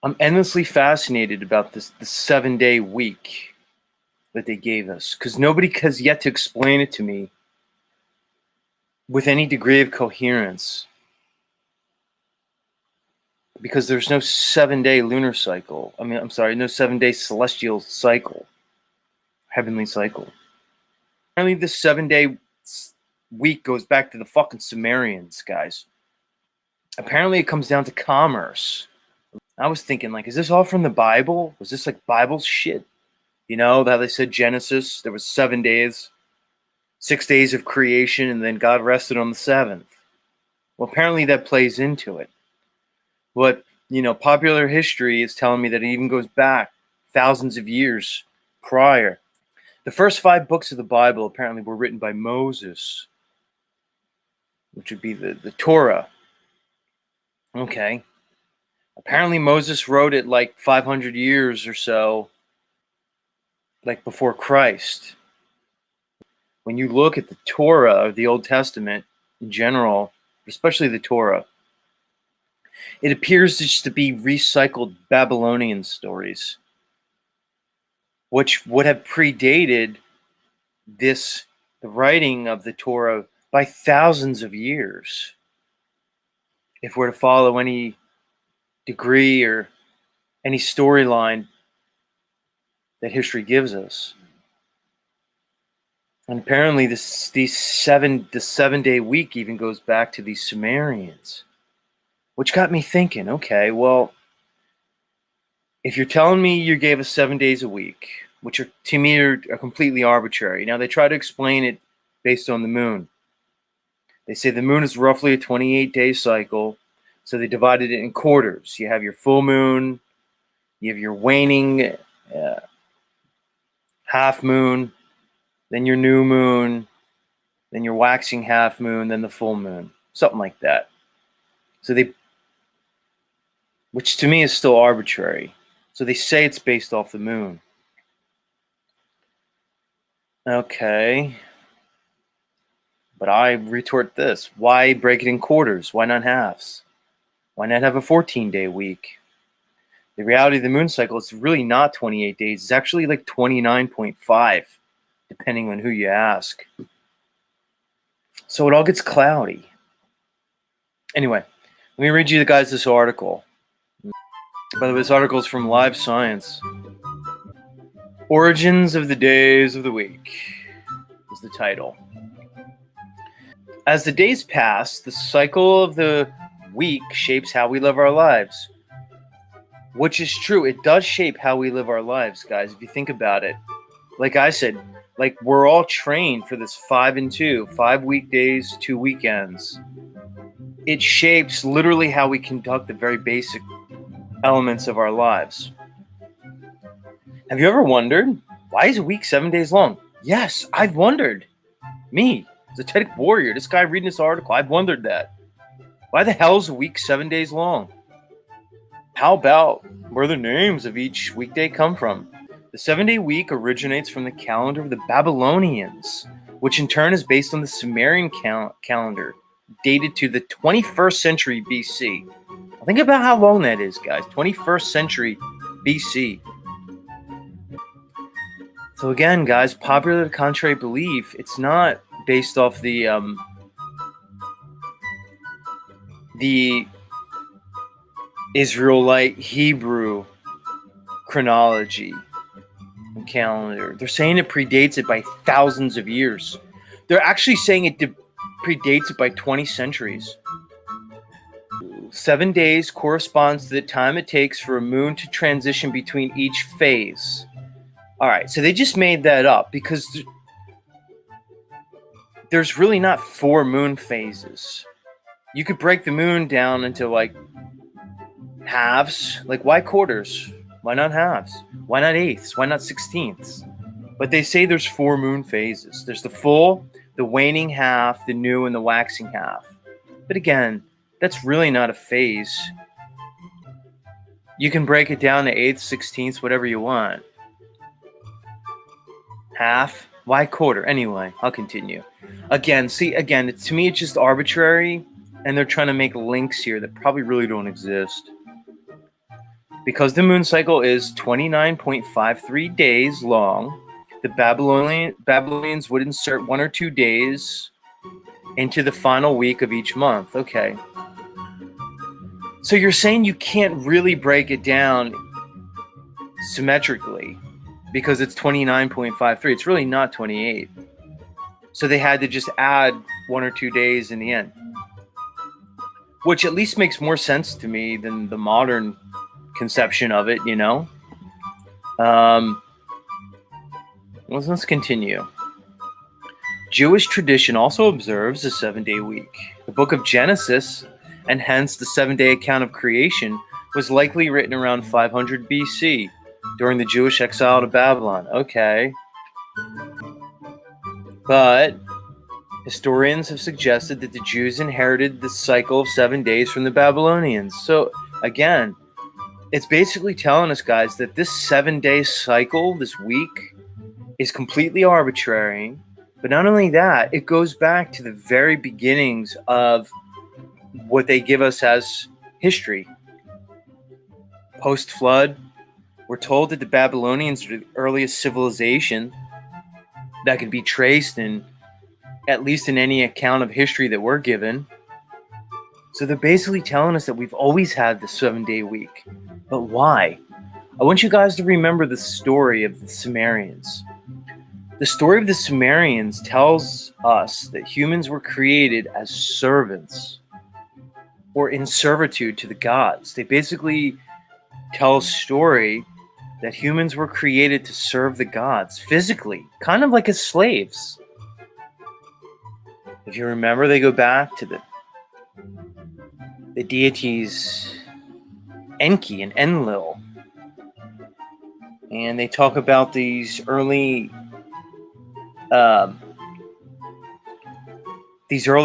I'm endlessly fascinated about the 7-day week that they gave us, because nobody has yet to explain it to me with any degree of coherence. Because there's no 7-day lunar cycle. I'm sorry, no 7-day celestial cycle, heavenly cycle. Apparently, this 7-day week goes back to the fucking Sumerians, guys. Apparently, it comes down to commerce. I was thinking, like, is this all from the Bible? Was this like Bible shit? You know, how they said Genesis, there was 7 days, 6 days of creation, and then God rested on the seventh. Well, apparently that plays into it. But, popular history is telling me that it even goes back thousands of years prior. The first 5 books of the Bible apparently were written by Moses, which would be the Torah. Okay. Apparently Moses wrote it like 500 years or so, like before Christ. When you look at the Torah of the Old Testament in general, especially the Torah, it appears just to be recycled Babylonian stories, which would have predated the writing of the Torah by thousands of years, if we're to follow any degree or any storyline that history gives us. And apparently the 7-day week even goes back to these Sumerians, which got me thinking, okay, well, if you're telling me you gave us 7 days a week, which are, to me, are completely arbitrary. Now, they try to explain it based on the moon. They say the moon is roughly a 28-day cycle, so they divided it in quarters. You have your full moon, you have your waning half moon, then your new moon, then your waxing half moon, then the full moon, something like that. So which to me is still arbitrary. So they say it's based off the moon. Okay. But I retort this. Why break it in quarters? Why not halves? Why not have a 14-day week? The reality of the moon cycle is really not 28 days. It's actually like 29.5, depending on who you ask. So it all gets cloudy. Anyway, let me read you guys this article. By the way, this article is from Live Science. Origins of the Days of the Week is the title. As the days pass, the cycle of the week shapes how we live our lives. Which is true. It does shape how we live our lives, guys, if you think about it. Like I said, like we're all trained for this 5 and 2, 5 weekdays, 2 weekends. It shapes literally how we conduct the very basic elements of our lives. Have you ever wondered, why is a week 7 days long? Yes, I've wondered. Me, esoteric warrior, this guy reading this article, I've wondered that. Why the hell is a week 7 days long? How about where the names of each weekday come from? The 7-day week originates from the calendar of the Babylonians, which in turn is based on the Sumerian calendar, dated to the 21st century BC. Think about how long that is, guys. 21st century BC. So again, guys, popular contrary belief, it's not based off the Israelite Hebrew chronology and calendar. They're saying it predates it by thousands of years. They're actually saying it predates it by 20 centuries. 7 days corresponds to the time it takes for a moon to transition between each phase. All right, so they just made that up because there's really not 4 moon phases. You could break the moon down into like halves. Like, why quarters? Why not halves? Why not eighths? Why not 16ths? But they say there's 4 moon phases. There's the full, the waning half, the new, and the waxing half. But again, that's really not a phase. You can break it down to eighths, 16ths, whatever you want. Half? Why quarter? Anyway, I'll continue. Again, to me, it's just arbitrary, and they're trying to make links here that probably really don't exist. Because the moon cycle is 29.53 days long, the Babylonians would insert 1 or 2 days into the final week of each month. Okay. So you're saying you can't really break it down symmetrically because it's 29.53. It's really not 28. So they had to just add 1 or 2 days in the end, which at least makes more sense to me than the modern conception of it, you know? Let's continue. Jewish tradition also observes a 7-day week. The book of Genesis, and hence the 7-day account of creation, was likely written around 500 BC during the Jewish exile to Babylon. Okay. But historians have suggested that the Jews inherited the cycle of 7 days from the Babylonians. So again, it's basically telling us, guys, that this 7-day cycle, this week, is completely arbitrary. But not only that, it goes back to the very beginnings of what they give us as history. Post-flood, we're told that the Babylonians are the earliest civilization that can be traced in, at least in any account of history that we're given. So they're basically telling us that we've always had the 7-day week. But why? I want you guys to remember the story of the Sumerians. The story of the Sumerians tells us that humans were created as servants or in servitude to the gods. They basically tell a story that humans were created to serve the gods physically, kind of like as slaves. If you remember, they go back to the deities Enki and Enlil, and they talk about these early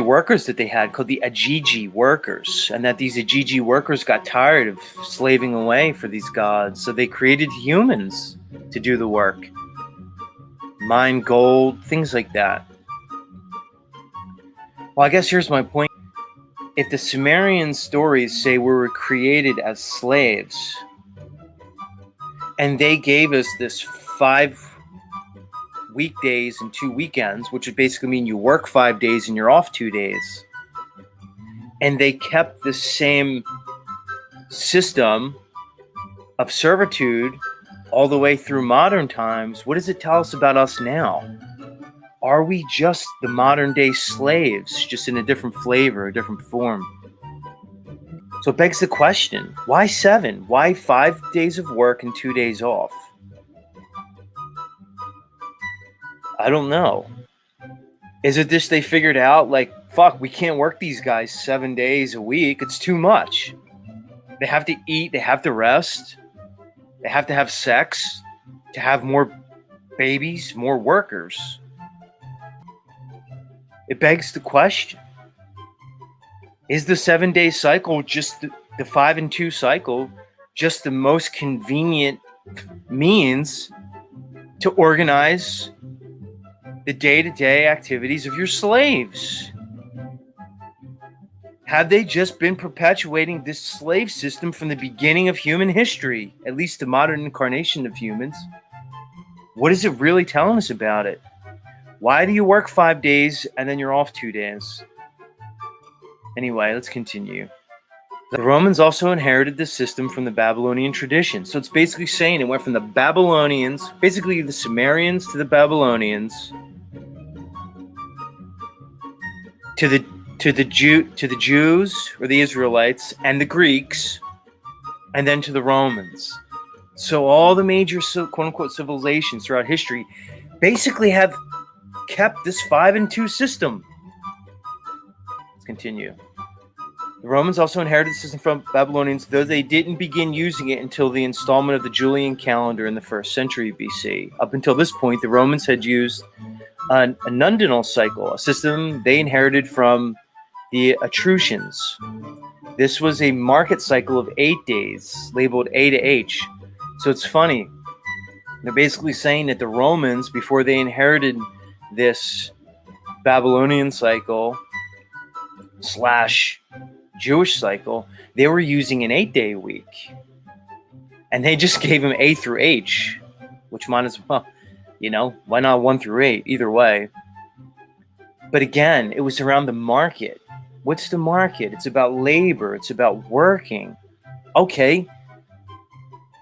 workers that they had called the Ajiji workers, and that these Ajiji workers got tired of slaving away for these gods, so they created humans to do the work, mine gold, things like that. Well, I guess here's my point. If the Sumerian stories say we were created as slaves, and they gave us this 5 weekdays and 2 weekends, which would basically mean you work 5 days and you're off 2 days, and they kept the same system of servitude all the way through modern times, what does it tell us about us now? Are we just the modern day slaves, just in a different flavor, a different form? So it begs the question, why 7? Why 5 days of work and 2 days off? I don't know. Is it this they figured out, like, fuck, we can't work these guys 7 days a week. It's too much. They have to eat, they have to rest, they have to have sex to have more babies, more workers. It begs the question, is the 7-day cycle just the 5 and 2 cycle just the most convenient means to organize the day-to-day activities of your slaves? Have they just been perpetuating this slave system from the beginning of human history, at least the modern incarnation of humans? What is it really telling us about it? Why do you work 5 days and then you're off 2 days? Anyway, let's continue. The Romans also inherited this system from the Babylonian tradition. So it's basically saying it went from the Babylonians, basically the Sumerians to the Babylonians, to the Jews or the Israelites and the Greeks, and then to the Romans. So all the major quote-unquote civilizations throughout history basically have kept this 5 and 2 system. Let's continue. The Romans also inherited the system from Babylonians, though they didn't begin using it until the installment of the Julian calendar in the 1st century BC. Up until this point, the Romans had used a nundinal cycle, a system they inherited from the Etruscans. This was a market cycle of 8 days, labeled A to H. So it's funny. They're basically saying that the Romans, before they inherited this Babylonian cycle / Jewish cycle, they were using an 8-day week. And they just gave him A through H, which might as well, why not 1 through 8? Either way. But again, it was around the market. What's the market? It's about labor. It's about working. Okay.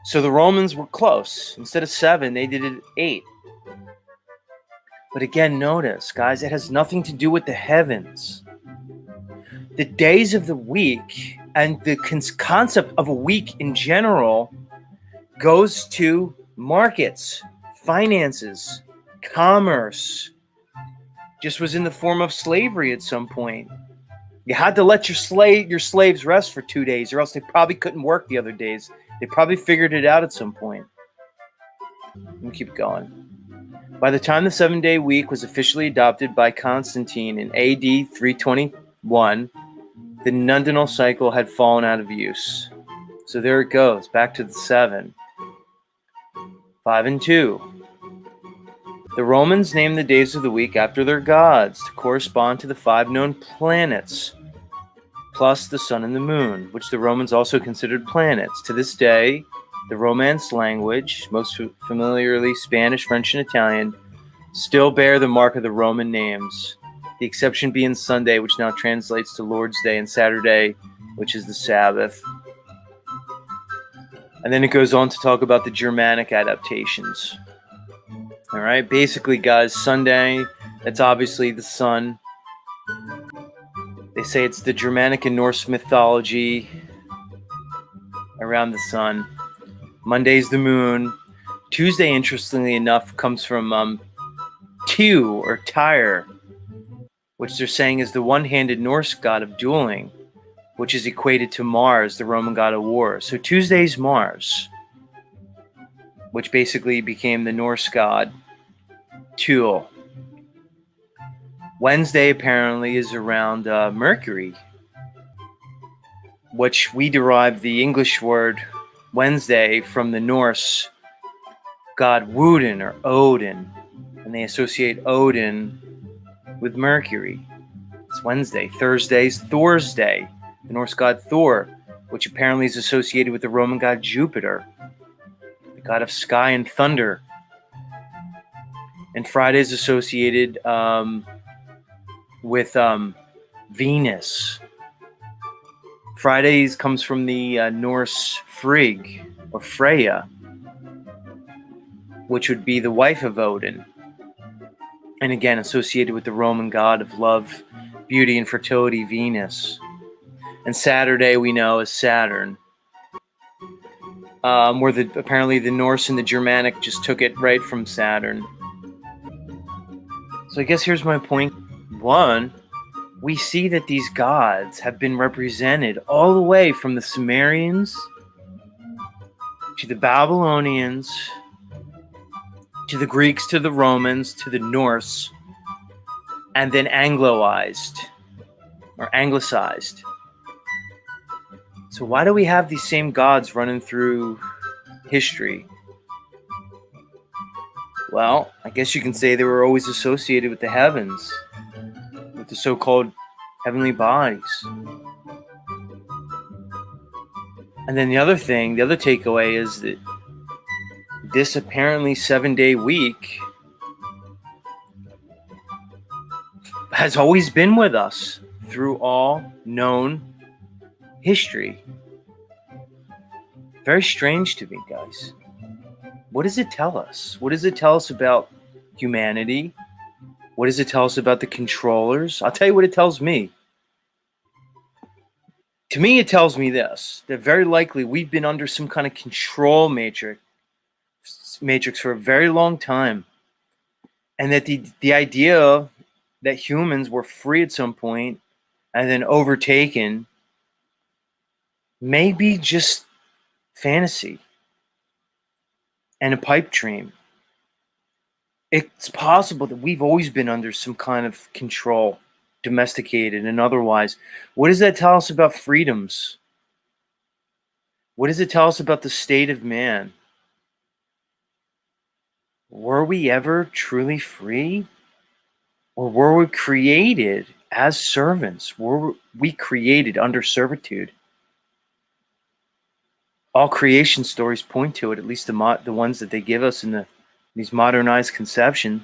So the Romans were close. Instead of 7, they did it 8. But again, notice, guys, it has nothing to do with the heavens. The days of the week and the concept of a week in general goes to markets, finances, commerce. Just was in the form of slavery at some point. You had to let your slaves rest for 2 days, or else they probably couldn't work the other days. They probably figured it out at some point. Let me keep going. By the time the 7-day week was officially adopted by Constantine in AD 321, the nundinal cycle had fallen out of use. So there it goes, back to the 7. 5 and 2. The Romans named the days of the week after their gods to correspond to the 5 known planets, plus the sun and the moon, which the Romans also considered planets. To this day, the Romance language, most familiarly Spanish, French, and Italian, still bear the mark of the Roman names, the exception being Sunday, which now translates to Lord's Day, and Saturday, which is the Sabbath. And then it goes on to talk about the Germanic adaptations. All right, basically, guys, Sunday, that's obviously the sun. They say it's the Germanic and Norse mythology around the sun. Monday's the moon. Tuesday, interestingly enough, comes from Tyr or Tyre, which they're saying is the one-handed Norse god of dueling, which is equated to Mars, the Roman god of war. So Tuesday's Mars, which basically became the Norse god Tyr. Wednesday apparently is around Mercury, which we derive the English word Wednesday from the Norse god Woden or Odin, and they associate Odin with Mercury. It's Wednesday. Thursday's Thor's Day, the Norse god Thor, which apparently is associated with the Roman god Jupiter, the god of sky and thunder. And Friday is associated with Venus. Fridays comes from the Norse Frigg or Freya, which would be the wife of Odin, and again associated with the Roman god of love, beauty, and fertility, Venus. And Saturday we know is Saturn, where apparently the Norse and the Germanic just took it right from Saturn. So I guess here's my point. 1, we see that these gods have been represented all the way from the Sumerians to the Babylonians to the Greeks to the Romans to the Norse, and then Angloized or anglicized. So why do we have these same gods running through history? Well, I guess you can say they were always associated with the heavens, with the so-called heavenly bodies. And then the other takeaway is that this apparently 7-day week has always been with us through all known history. Very strange to me, guys. What does it tell us? What does it tell us about humanity? What does it tell us about the controllers? I'll tell you what it tells me. To me, it tells me this, that very likely we've been under some kind of control matrix for a very long time. And that the idea that humans were free at some point and then overtaken may be just fantasy and a pipe dream. It's possible that we've always been under some kind of control, domesticated and otherwise. What does that tell us about freedoms? What does it tell us about the state of man? Were we ever truly free? Or were we created as servants? Were we created under servitude? all creation stories point to it, at least the ones that they give us in these modernized conception.